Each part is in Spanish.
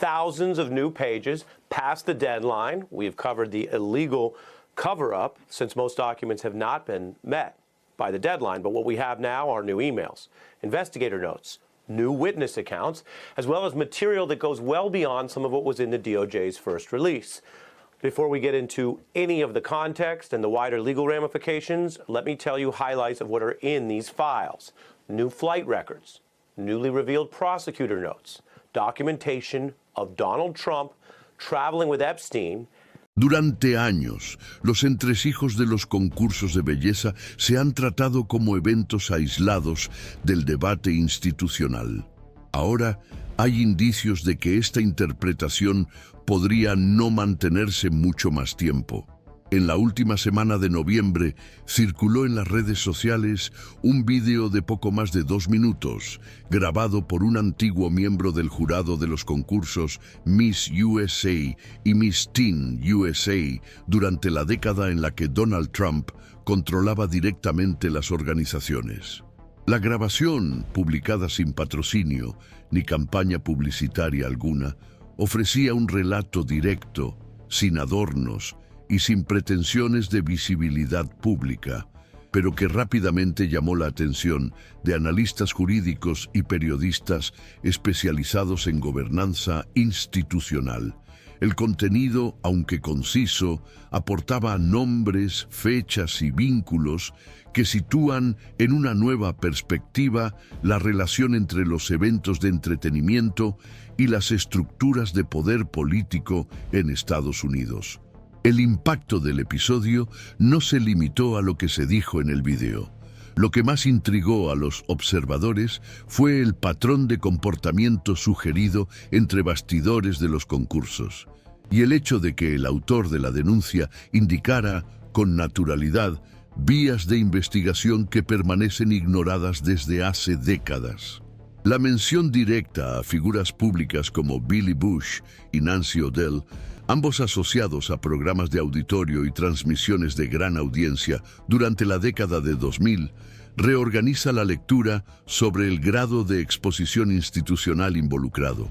thousands of new pages past the deadline. We have covered the illegal cover-up since most documents have not been met by the deadline. But what we have now are new emails, investigator notes, new witness accounts, as well as material that goes well beyond some of what was in the DOJ's first release. Before we get into any of the context and the wider legal ramifications, let me tell you highlights of what are in these files. New flight records, newly revealed prosecutor notes, documentation of Donald Trump traveling with Epstein. Durante años, los entresijos de los concursos de belleza se han tratado como eventos aislados del debate institucional. Ahora hay indicios de que esta interpretación podría no mantenerse mucho más tiempo. En la última semana de noviembre, circuló en las redes sociales un vídeo de poco más de 2 minutos, grabado por un antiguo miembro del jurado de los concursos Miss USA y Miss Teen USA durante la década en la que Donald Trump controlaba directamente las organizaciones. La grabación, publicada sin patrocinio ni campaña publicitaria alguna, ofrecía un relato directo, sin adornos y sin pretensiones de visibilidad pública, pero que rápidamente llamó la atención de analistas jurídicos y periodistas especializados en gobernanza institucional. El contenido, aunque conciso, aportaba nombres, fechas y vínculos que sitúan en una nueva perspectiva la relación entre los eventos de entretenimiento y las estructuras de poder político en Estados Unidos. El impacto del episodio no se limitó a lo que se dijo en el video. Lo que más intrigó a los observadores fue el patrón de comportamiento sugerido entre bastidores de los concursos, y el hecho de que el autor de la denuncia indicara con naturalidad vías de investigación que permanecen ignoradas desde hace décadas. La mención directa a figuras públicas como Billy Bush y Nancy O'Dell, ambos asociados a programas de auditorio y transmisiones de gran audiencia durante la década de 2000, reorganiza la lectura sobre el grado de exposición institucional involucrado.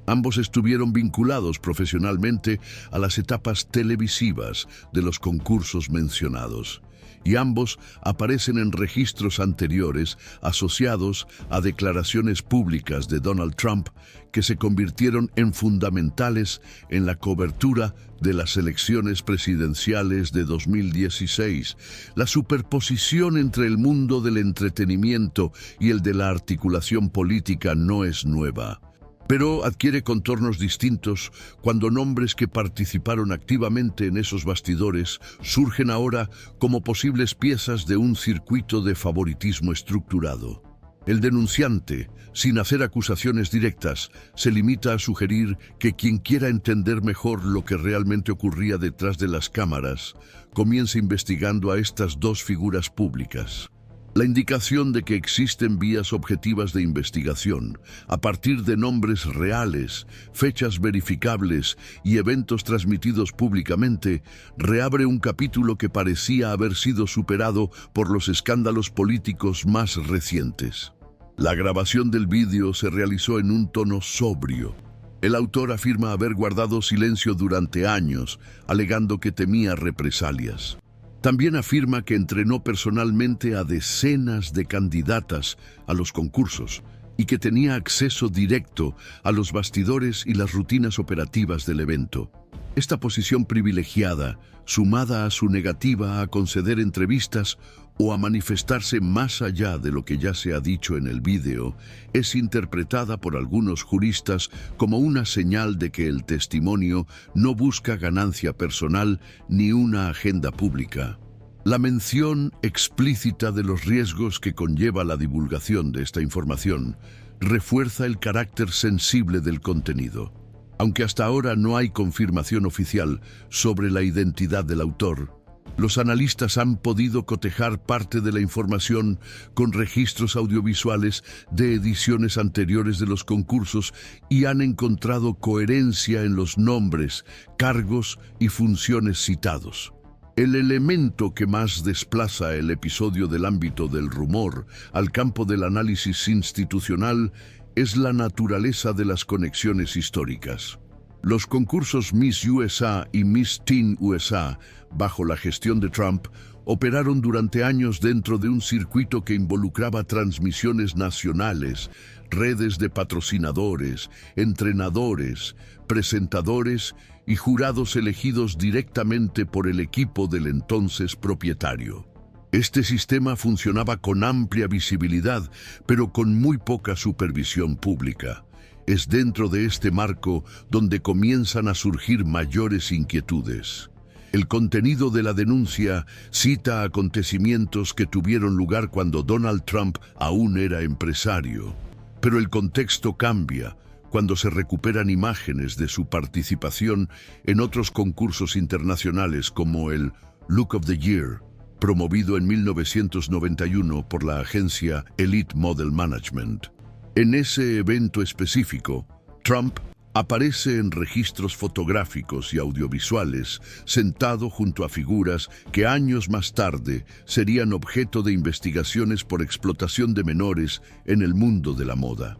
Ambos estuvieron vinculados profesionalmente a las etapas televisivas de los concursos mencionados, y ambos aparecen en registros anteriores asociados a declaraciones públicas de Donald Trump que se convirtieron en fundamentales en la cobertura de las elecciones presidenciales de 2016. La superposición entre el mundo del entretenimiento y el de la articulación política no es nueva, pero adquiere contornos distintos cuando nombres que participaron activamente en esos bastidores surgen ahora como posibles piezas de un circuito de favoritismo estructurado. El denunciante, sin hacer acusaciones directas, se limita a sugerir que quien quiera entender mejor lo que realmente ocurría detrás de las cámaras, comience investigando a estas dos figuras públicas. La indicación de que existen vías objetivas de investigación, a partir de nombres reales, fechas verificables y eventos transmitidos públicamente, reabre un capítulo que parecía haber sido superado por los escándalos políticos más recientes. La grabación del vídeo se realizó en un tono sobrio. El autor afirma haber guardado silencio durante años, alegando que temía represalias. También afirma que entrenó personalmente a decenas de candidatas a los concursos y que tenía acceso directo a los bastidores y las rutinas operativas del evento. Esta posición privilegiada, sumada a su negativa a conceder entrevistas o a manifestarse más allá de lo que ya se ha dicho en el vídeo, es interpretada por algunos juristas como una señal de que el testimonio no busca ganancia personal ni una agenda pública. La mención explícita de los riesgos que conlleva la divulgación de esta información refuerza el carácter sensible del contenido. Aunque hasta ahora no hay confirmación oficial sobre la identidad del autor, los analistas han podido cotejar parte de la información con registros audiovisuales de ediciones anteriores de los concursos y han encontrado coherencia en los nombres, cargos y funciones citados. El elemento que más desplaza el episodio del ámbito del rumor al campo del análisis institucional es la naturaleza de las conexiones históricas. Los concursos Miss USA y Miss Teen USA, bajo la gestión de Trump, operaron durante años dentro de un circuito que involucraba transmisiones nacionales, redes de patrocinadores, entrenadores, presentadores y jurados elegidos directamente por el equipo del entonces propietario. Este sistema funcionaba con amplia visibilidad, pero con muy poca supervisión pública. Es dentro de este marco donde comienzan a surgir mayores inquietudes. El contenido de la denuncia cita acontecimientos que tuvieron lugar cuando Donald Trump aún era empresario. Pero el contexto cambia cuando se recuperan imágenes de su participación en otros concursos internacionales como el Look of the Year, promovido en 1991 por la agencia Elite Model Management. En ese evento específico, Trump aparece en registros fotográficos y audiovisuales, sentado junto a figuras que años más tarde serían objeto de investigaciones por explotación de menores en el mundo de la moda.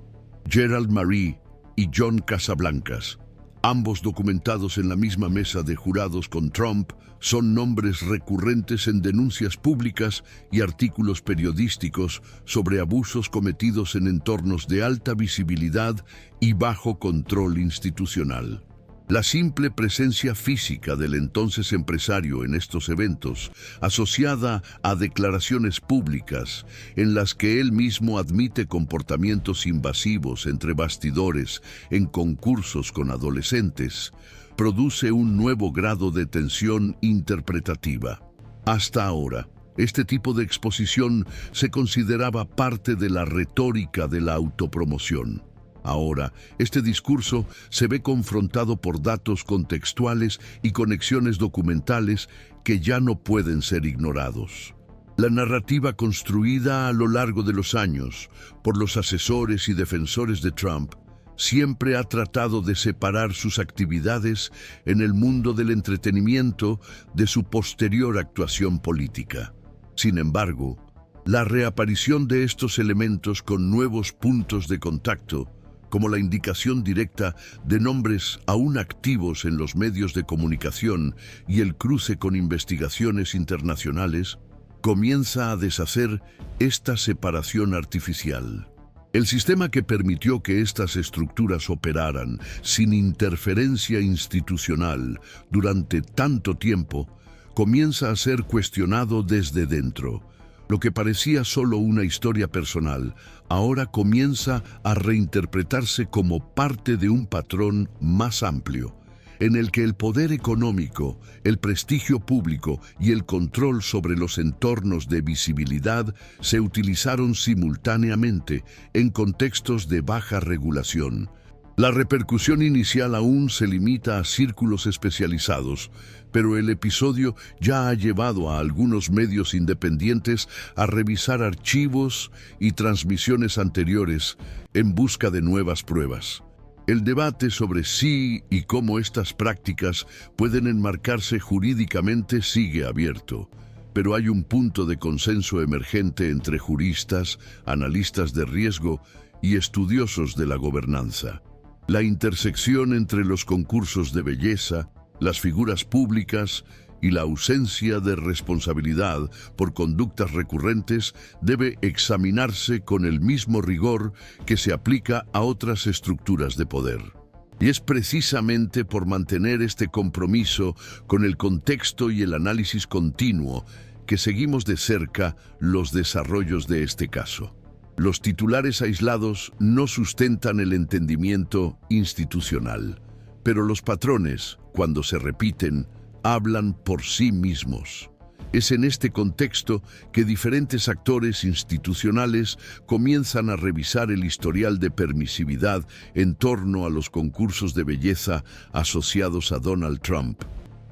Gerald Marie y John Casablancas, ambos documentados en la misma mesa de jurados con Trump, son nombres recurrentes en denuncias públicas y artículos periodísticos sobre abusos cometidos en entornos de alta visibilidad y bajo control institucional. La simple presencia física del entonces empresario en estos eventos, asociada a declaraciones públicas en las que él mismo admite comportamientos invasivos entre bastidores en concursos con adolescentes, produce un nuevo grado de tensión interpretativa. Hasta ahora, este tipo de exposición se consideraba parte de la retórica de la autopromoción. Ahora, este discurso se ve confrontado por datos contextuales y conexiones documentales que ya no pueden ser ignorados. La narrativa construida a lo largo de los años por los asesores y defensores de Trump siempre ha tratado de separar sus actividades en el mundo del entretenimiento de su posterior actuación política. Sin embargo, la reaparición de estos elementos con nuevos puntos de contacto, como la indicación directa de nombres aún activos en los medios de comunicación y el cruce con investigaciones internacionales, comienza a deshacer esta separación artificial. El sistema que permitió que estas estructuras operaran sin interferencia institucional durante tanto tiempo comienza a ser cuestionado desde dentro. Lo que parecía solo una historia personal, ahora comienza a reinterpretarse como parte de un patrón más amplio, en el que el poder económico, el prestigio público y el control sobre los entornos de visibilidad se utilizaron simultáneamente en contextos de baja regulación. La repercusión inicial aún se limita a círculos especializados, pero el episodio ya ha llevado a algunos medios independientes a revisar archivos y transmisiones anteriores en busca de nuevas pruebas. El debate sobre si y cómo estas prácticas pueden enmarcarse jurídicamente sigue abierto, pero hay un punto de consenso emergente entre juristas, analistas de riesgo y estudiosos de la gobernanza. La intersección entre los concursos de belleza, las figuras públicas y la ausencia de responsabilidad por conductas recurrentes debe examinarse con el mismo rigor que se aplica a otras estructuras de poder. Y es precisamente por mantener este compromiso con el contexto y el análisis continuo que seguimos de cerca los desarrollos de este caso. Los titulares aislados no sustentan el entendimiento institucional, pero los patrones, cuando se repiten, hablan por sí mismos. Es en este contexto que diferentes actores institucionales comienzan a revisar el historial de permisividad en torno a los concursos de belleza asociados a Donald Trump.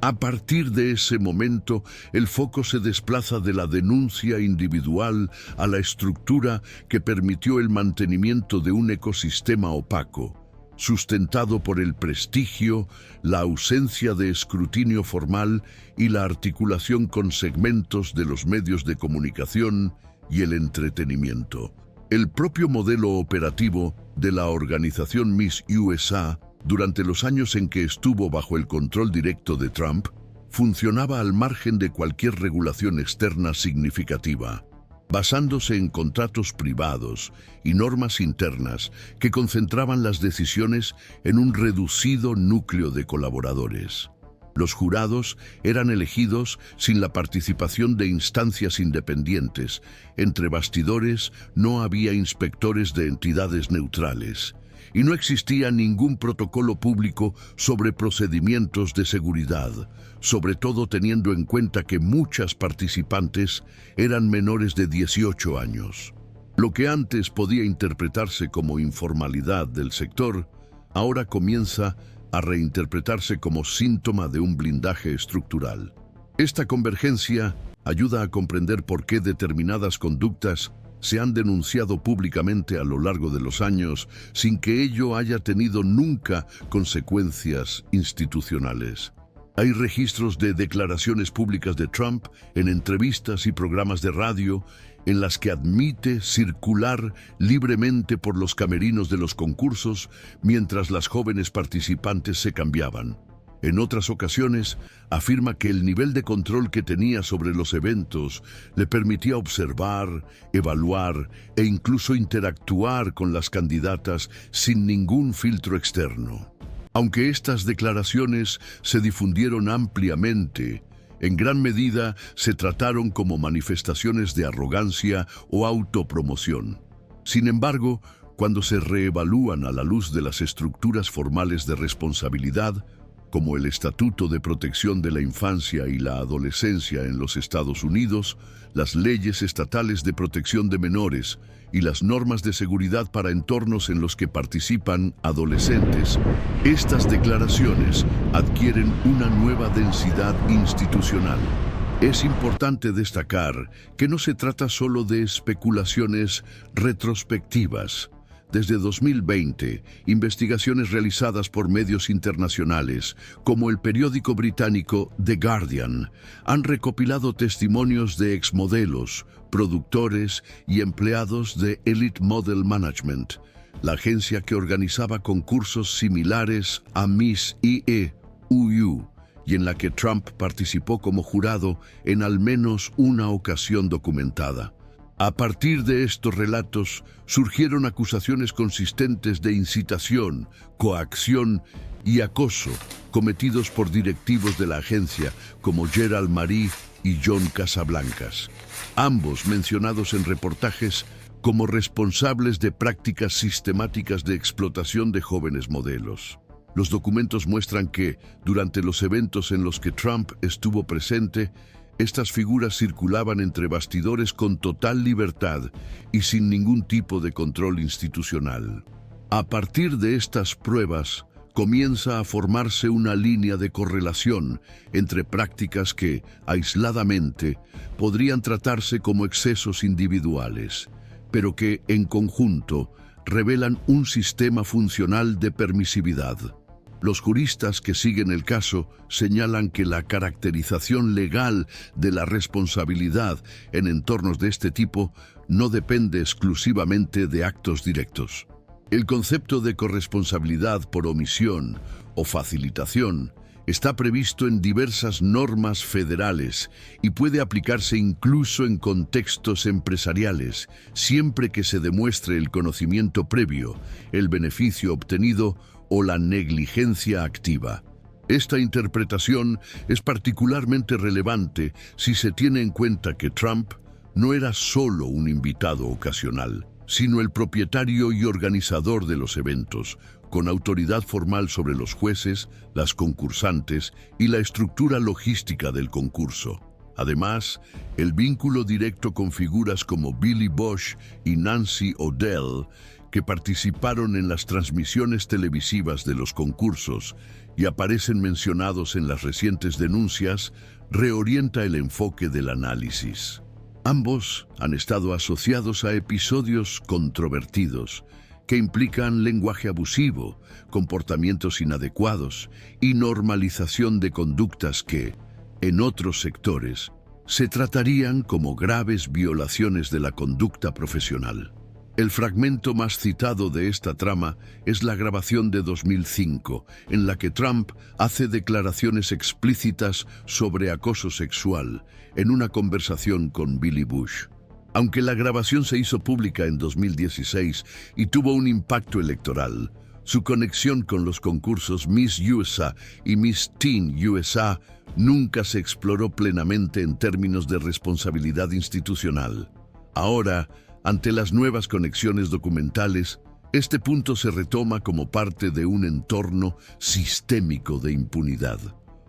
A partir de ese momento, el foco se desplaza de la denuncia individual a la estructura que permitió el mantenimiento de un ecosistema opaco, sustentado por el prestigio, la ausencia de escrutinio formal y la articulación con segmentos de los medios de comunicación y el entretenimiento. El propio modelo operativo de la organización Miss USA durante los años en que estuvo bajo el control directo de Trump funcionaba al margen de cualquier regulación externa significativa, basándose en contratos privados y normas internas que concentraban las decisiones en un reducido núcleo de colaboradores. Los jurados eran elegidos sin la participación de instancias independientes. Entre bastidores no había inspectores de entidades neutrales y no existía ningún protocolo público sobre procedimientos de seguridad, sobre todo teniendo en cuenta que muchas participantes eran menores de 18 años. Lo que antes podía interpretarse como informalidad del sector, ahora comienza a reinterpretarse como síntoma de un blindaje estructural. Esta convergencia ayuda a comprender por qué determinadas conductas se han denunciado públicamente a lo largo de los años sin que ello haya tenido nunca consecuencias institucionales. Hay registros de declaraciones públicas de Trump en entrevistas y programas de radio en las que admite circular libremente por los camerinos de los concursos mientras las jóvenes participantes se cambiaban. En otras ocasiones, afirma que el nivel de control que tenía sobre los eventos le permitía observar, evaluar e incluso interactuar con las candidatas sin ningún filtro externo. Aunque estas declaraciones se difundieron ampliamente, en gran medida se trataron como manifestaciones de arrogancia o autopromoción. Sin embargo, cuando se reevalúan a la luz de las estructuras formales de responsabilidad, como el Estatuto de Protección de la Infancia y la Adolescencia en los Estados Unidos, las leyes estatales de protección de menores y las normas de seguridad para entornos en los que participan adolescentes, estas declaraciones adquieren una nueva densidad institucional. Es importante destacar que no se trata solo de especulaciones retrospectivas. Desde 2020, investigaciones realizadas por medios internacionales, como el periódico británico The Guardian, han recopilado testimonios de exmodelos, productores y empleados de Elite Model Management, la agencia que organizaba concursos similares a Miss IE/UU, y en la que Trump participó como jurado en al menos una ocasión documentada. A partir de estos relatos surgieron acusaciones consistentes de incitación, coacción y acoso cometidos por directivos de la agencia como Gerald Marie y John Casablancas, ambos mencionados en reportajes como responsables de prácticas sistemáticas de explotación de jóvenes modelos. Los documentos muestran que, durante los eventos en los que Trump estuvo presente, estas figuras circulaban entre bastidores con total libertad y sin ningún tipo de control institucional. A partir de estas pruebas, comienza a formarse una línea de correlación entre prácticas que, aisladamente, podrían tratarse como excesos individuales, pero que, en conjunto, revelan un sistema funcional de permisividad. Los juristas que siguen el caso señalan que la caracterización legal de la responsabilidad en entornos de este tipo no depende exclusivamente de actos directos. El concepto de corresponsabilidad por omisión o facilitación está previsto en diversas normas federales y puede aplicarse incluso en contextos empresariales, siempre que se demuestre el conocimiento previo, el beneficio obtenido o la negligencia activa. Esta interpretación es particularmente relevante si se tiene en cuenta que Trump no era solo un invitado ocasional, sino el propietario y organizador de los eventos, con autoridad formal sobre los jueces, las concursantes y la estructura logística del concurso. Además, el vínculo directo con figuras como Billy Bush y Nancy O'Dell, que participaron en las transmisiones televisivas de los concursos y aparecen mencionados en las recientes denuncias, reorienta el enfoque del análisis. Ambos han estado asociados a episodios controvertidos que implican lenguaje abusivo, comportamientos inadecuados y normalización de conductas que, en otros sectores, se tratarían como graves violaciones de la conducta profesional. El fragmento más citado de esta trama es la grabación de 2005, en la que Trump hace declaraciones explícitas sobre acoso sexual en una conversación con Billy Bush. Aunque la grabación se hizo pública en 2016 y tuvo un impacto electoral, su conexión con los concursos Miss USA y Miss Teen USA nunca se exploró plenamente en términos de responsabilidad institucional. Ahora, ante las nuevas conexiones documentales, este punto se retoma como parte de un entorno sistémico de impunidad.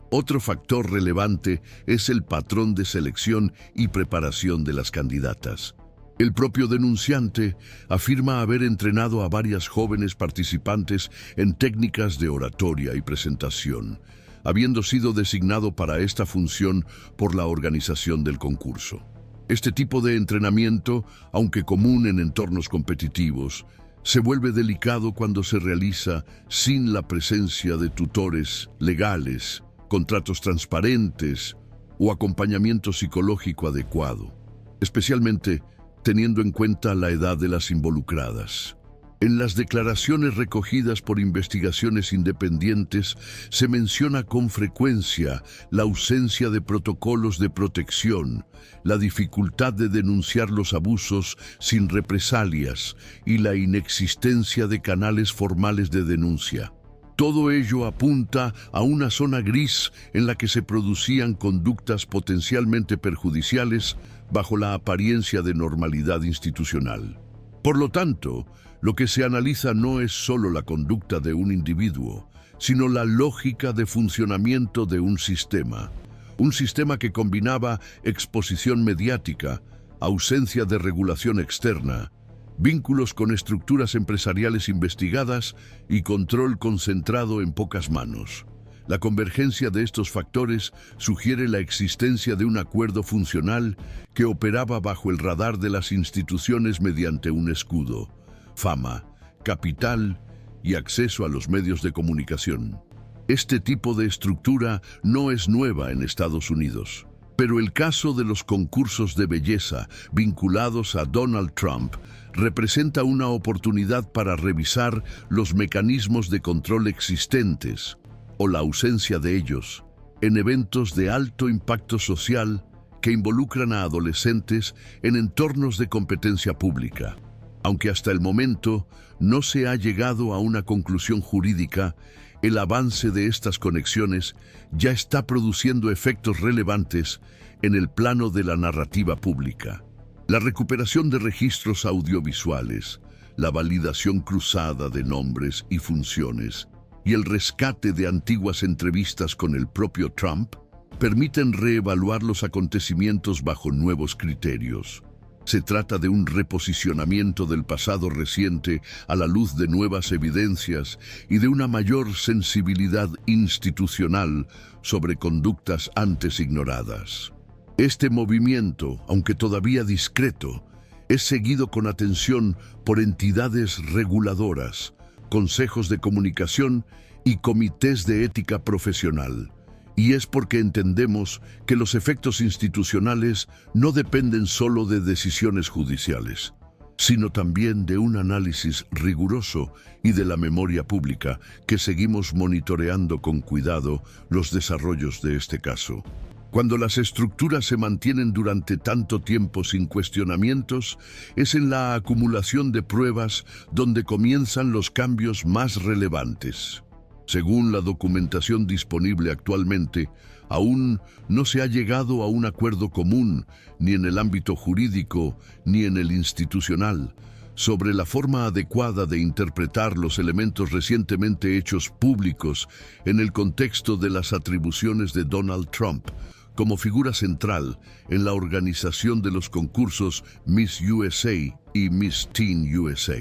Otro factor relevante es el patrón de selección y preparación de las candidatas. El propio denunciante afirma haber entrenado a varias jóvenes participantes en técnicas de oratoria y presentación, habiendo sido designado para esta función por la organización del concurso. Este tipo de entrenamiento, aunque común en entornos competitivos, se vuelve delicado cuando se realiza sin la presencia de tutores legales, contratos transparentes o acompañamiento psicológico adecuado, especialmente teniendo en cuenta la edad de las involucradas. En las declaraciones recogidas por investigaciones independientes se menciona con frecuencia la ausencia de protocolos de protección, la dificultad de denunciar los abusos sin represalias y la inexistencia de canales formales de denuncia. Todo ello apunta a una zona gris en la que se producían conductas potencialmente perjudiciales bajo la apariencia de normalidad institucional. Por lo tanto, lo que se analiza no es solo la conducta de un individuo, sino la lógica de funcionamiento de un sistema que combinaba exposición mediática, ausencia de regulación externa, vínculos con estructuras empresariales investigadas y control concentrado en pocas manos. La convergencia de estos factores sugiere la existencia de un acuerdo funcional que operaba bajo el radar de las instituciones mediante un escudo: fama, capital y acceso a los medios de comunicación. Este tipo de estructura no es nueva en Estados Unidos, pero el caso de los concursos de belleza vinculados a Donald Trump representa una oportunidad para revisar los mecanismos de control existentes, o la ausencia de ellos, en eventos de alto impacto social que involucran a adolescentes en entornos de competencia pública. Aunque hasta el momento no se ha llegado a una conclusión jurídica, el avance de estas conexiones ya está produciendo efectos relevantes en el plano de la narrativa pública. La recuperación de registros audiovisuales, la validación cruzada de nombres y funciones, y el rescate de antiguas entrevistas con el propio Trump permiten reevaluar los acontecimientos bajo nuevos criterios. Se trata de un reposicionamiento del pasado reciente a la luz de nuevas evidencias y de una mayor sensibilidad institucional sobre conductas antes ignoradas. Este movimiento, aunque todavía discreto, es seguido con atención por entidades reguladoras, consejos de comunicación y comités de ética profesional. Y es porque entendemos que los efectos institucionales no dependen solo de decisiones judiciales, sino también de un análisis riguroso y de la memoria pública que seguimos monitoreando con cuidado los desarrollos de este caso. Cuando las estructuras se mantienen durante tanto tiempo sin cuestionamientos, es en la acumulación de pruebas donde comienzan los cambios más relevantes. Según la documentación disponible actualmente, aún no se ha llegado a un acuerdo común, ni en el ámbito jurídico ni en el institucional, sobre la forma adecuada de interpretar los elementos recientemente hechos públicos en el contexto de las atribuciones de Donald Trump como figura central en la organización de los concursos Miss USA y Miss Teen USA.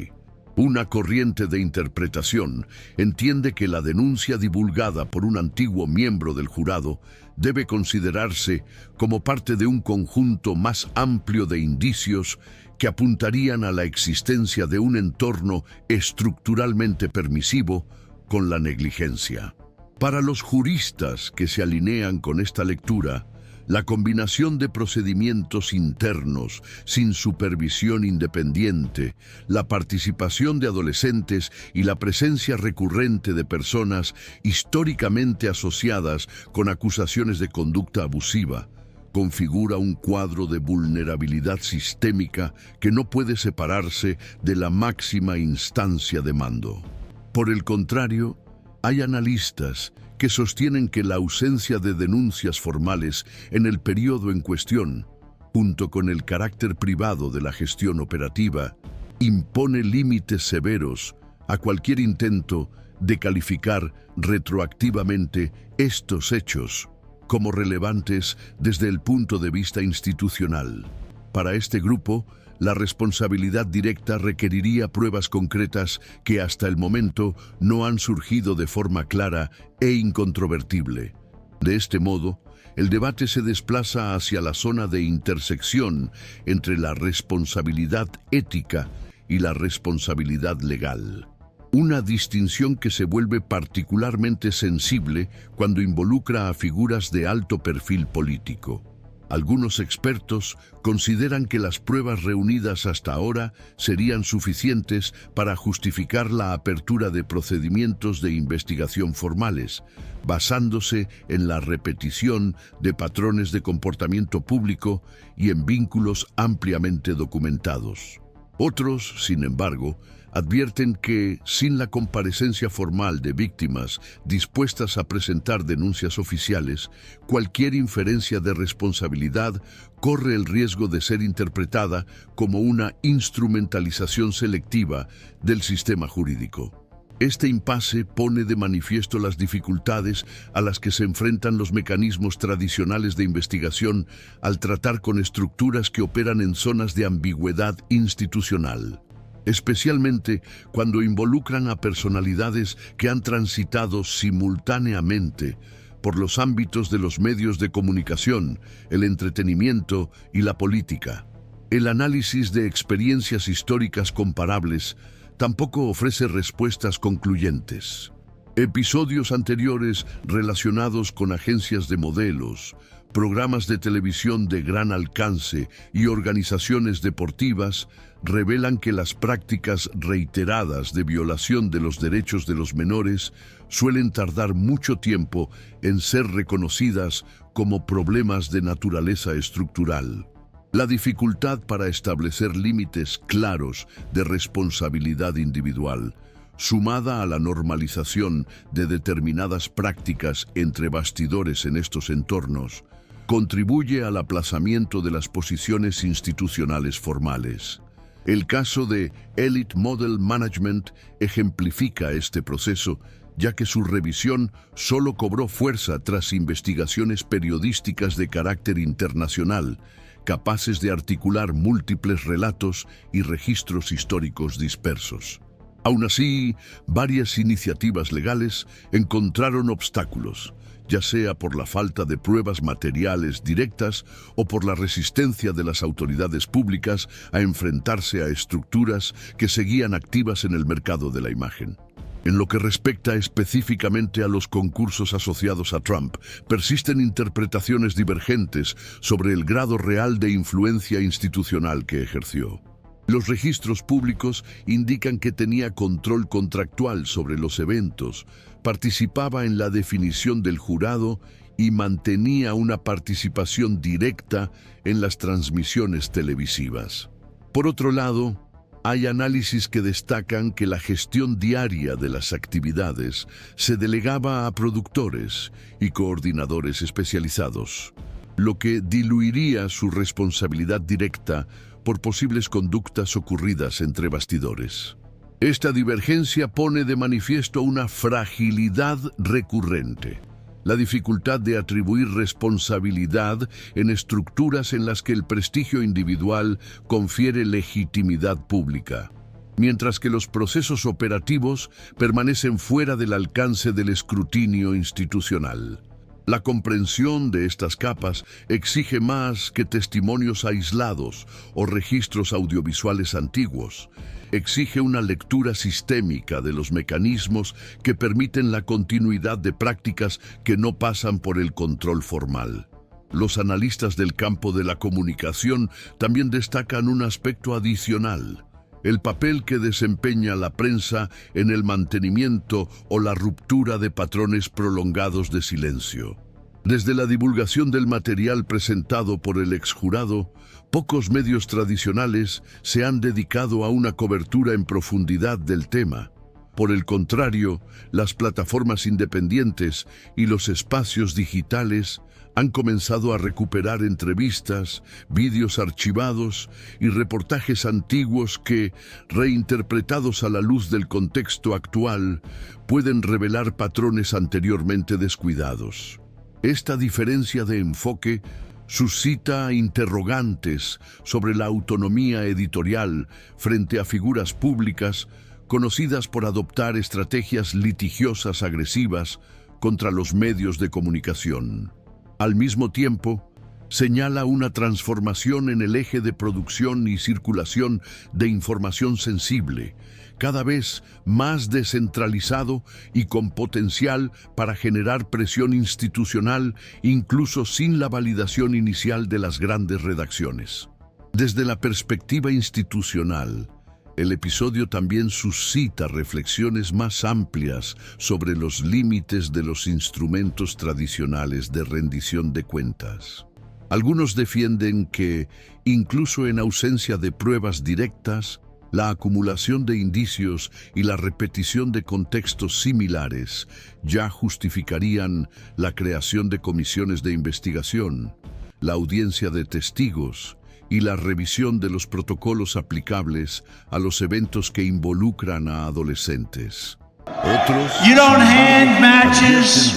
Una corriente de interpretación entiende que la denuncia divulgada por un antiguo miembro del jurado debe considerarse como parte de un conjunto más amplio de indicios que apuntarían a la existencia de un entorno estructuralmente permisivo con la negligencia. Para los juristas que se alinean con esta lectura, La combinación de procedimientos internos, sin supervisión independiente, la participación de adolescentes y la presencia recurrente de personas históricamente asociadas con acusaciones de conducta abusiva, configura un cuadro de vulnerabilidad sistémica que no puede separarse de la máxima instancia de mando. Por el contrario, hay analistas que sostienen que la ausencia de denuncias formales en el periodo en cuestión, junto con el carácter privado de la gestión operativa, impone límites severos a cualquier intento de calificar retroactivamente estos hechos como relevantes desde el punto de vista institucional. Para este grupo, la responsabilidad directa requeriría pruebas concretas que hasta el momento no han surgido de forma clara e incontrovertible. De este modo, el debate se desplaza hacia la zona de intersección entre la responsabilidad ética y la responsabilidad legal. Una distinción que se vuelve particularmente sensible cuando involucra a figuras de alto perfil político. Algunos expertos consideran que las pruebas reunidas hasta ahora serían suficientes para justificar la apertura de procedimientos de investigación formales, basándose en la repetición de patrones de comportamiento público y en vínculos ampliamente documentados. Otros, sin embargo, advierten que, sin la comparecencia formal de víctimas dispuestas a presentar denuncias oficiales, cualquier inferencia de responsabilidad corre el riesgo de ser interpretada como una instrumentalización selectiva del sistema jurídico. Este impasse pone de manifiesto las dificultades a las que se enfrentan los mecanismos tradicionales de investigación al tratar con estructuras que operan en zonas de ambigüedad institucional, especialmente cuando involucran a personalidades que han transitado simultáneamente por los ámbitos de los medios de comunicación, el entretenimiento y la política. El análisis de experiencias históricas comparables tampoco ofrece respuestas concluyentes. Episodios anteriores relacionados con agencias de modelos, programas de televisión de gran alcance y organizaciones deportivas revelan que las prácticas reiteradas de violación de los derechos de los menores suelen tardar mucho tiempo en ser reconocidas como problemas de naturaleza estructural. La dificultad para establecer límites claros de responsabilidad individual, sumada a la normalización de determinadas prácticas entre bastidores en estos entornos, contribuye al aplazamiento de las posiciones institucionales formales. El caso de Elite Model Management ejemplifica este proceso, ya que su revisión solo cobró fuerza tras investigaciones periodísticas de carácter internacional, capaces de articular múltiples relatos y registros históricos dispersos. Aún así, varias iniciativas legales encontraron obstáculos, ya sea por la falta de pruebas materiales directas o por la resistencia de las autoridades públicas a enfrentarse a estructuras que seguían activas en el mercado de la imagen. En lo que respecta específicamente a los concursos asociados a Trump, persisten interpretaciones divergentes sobre el grado real de influencia institucional que ejerció. Los registros públicos indican que tenía control contractual sobre los eventos, participaba en la definición del jurado y mantenía una participación directa en las transmisiones televisivas. Por otro lado, hay análisis que destacan que la gestión diaria de las actividades se delegaba a productores y coordinadores especializados, lo que diluiría su responsabilidad directa por posibles conductas ocurridas entre bastidores. Esta divergencia pone de manifiesto una fragilidad recurrente: la dificultad de atribuir responsabilidad en estructuras en las que el prestigio individual confiere legitimidad pública, mientras que los procesos operativos permanecen fuera del alcance del escrutinio institucional. La comprensión de estas capas exige más que testimonios aislados o registros audiovisuales antiguos. Exige una lectura sistémica de los mecanismos que permiten la continuidad de prácticas que no pasan por el control formal. Los analistas del campo de la comunicación también destacan un aspecto adicional: el papel que desempeña la prensa en el mantenimiento o la ruptura de patrones prolongados de silencio. Desde la divulgación del material presentado por el exjurado, pocos medios tradicionales se han dedicado a una cobertura en profundidad del tema. Por el contrario, las plataformas independientes y los espacios digitales han comenzado a recuperar entrevistas, vídeos archivados y reportajes antiguos que, reinterpretados a la luz del contexto actual, pueden revelar patrones anteriormente descuidados. Esta diferencia de enfoque suscita interrogantes sobre la autonomía editorial frente a figuras públicas conocidas por adoptar estrategias litigiosas agresivas contra los medios de comunicación. Al mismo tiempo, señala una transformación en el eje de producción y circulación de información sensible, cada vez más descentralizado y con potencial para generar presión institucional incluso sin la validación inicial de las grandes redacciones. Desde la perspectiva institucional, el episodio también suscita reflexiones más amplias sobre los límites de los instrumentos tradicionales de rendición de cuentas. Algunos defienden que, incluso en ausencia de pruebas directas, la acumulación de indicios y la repetición de contextos similares ya justificarían la creación de comisiones de investigación, la audiencia de testigos y la revisión de los protocolos aplicables a los eventos que involucran a adolescentes. Otros, You don't hand matches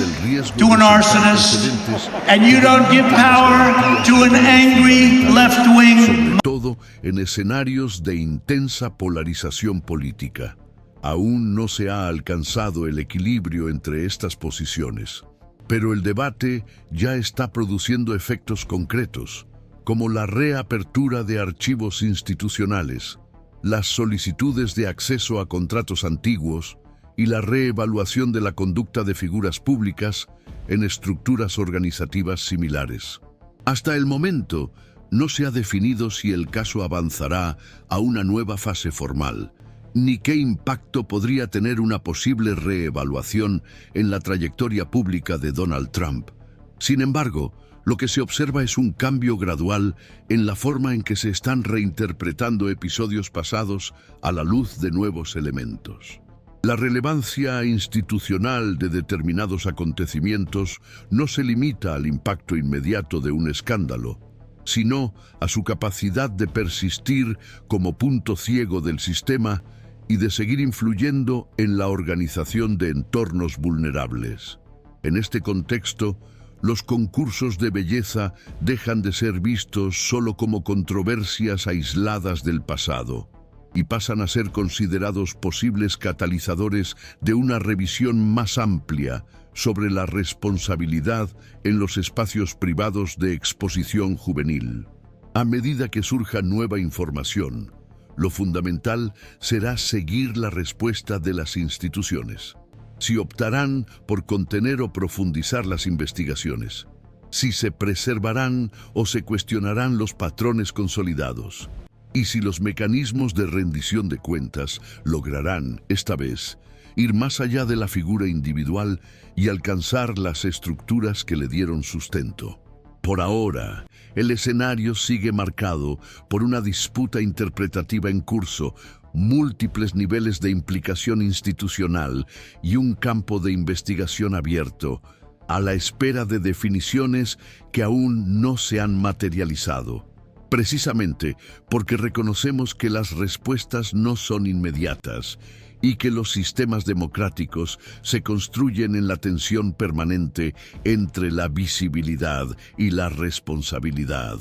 to an arsonist, and you don't give power to an angry left wing. sobre todo en escenarios de intensa polarización política. Aún no se ha alcanzado el equilibrio entre estas posiciones, pero el debate ya está produciendo efectos concretos, como la reapertura de archivos institucionales, las solicitudes de acceso a contratos antiguos y la reevaluación de la conducta de figuras públicas en estructuras organizativas similares. Hasta el momento, no se ha definido si el caso avanzará a una nueva fase formal, ni qué impacto podría tener una posible reevaluación en la trayectoria pública de Donald Trump. Sin embargo, lo que se observa es un cambio gradual en la forma en que se están reinterpretando episodios pasados a la luz de nuevos elementos. La relevancia institucional de determinados acontecimientos no se limita al impacto inmediato de un escándalo, sino a su capacidad de persistir como punto ciego del sistema y de seguir influyendo en la organización de entornos vulnerables. En este contexto, los concursos de belleza dejan de ser vistos solo como controversias aisladas del pasado y pasan a ser considerados posibles catalizadores de una revisión más amplia sobre la responsabilidad en los espacios privados de exposición juvenil. A medida que surja nueva información, lo fundamental será seguir la respuesta de las instituciones. Si optarán por contener o profundizar las investigaciones, si se preservarán o se cuestionarán los patrones consolidados, y si los mecanismos de rendición de cuentas lograrán, esta vez, ir más allá de la figura individual y alcanzar las estructuras que le dieron sustento. Por ahora, el escenario sigue marcado por una disputa interpretativa en curso, múltiples niveles de implicación institucional y un campo de investigación abierto, a la espera de definiciones que aún no se han materializado. Precisamente porque reconocemos que las respuestas no son inmediatas y que los sistemas democráticos se construyen en la tensión permanente entre la visibilidad y la responsabilidad.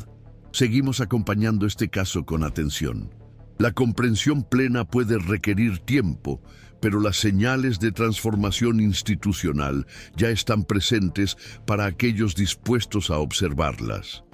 Seguimos acompañando este caso con atención. La comprensión plena puede requerir tiempo, pero las señales de transformación institucional ya están presentes para aquellos dispuestos a observarlas.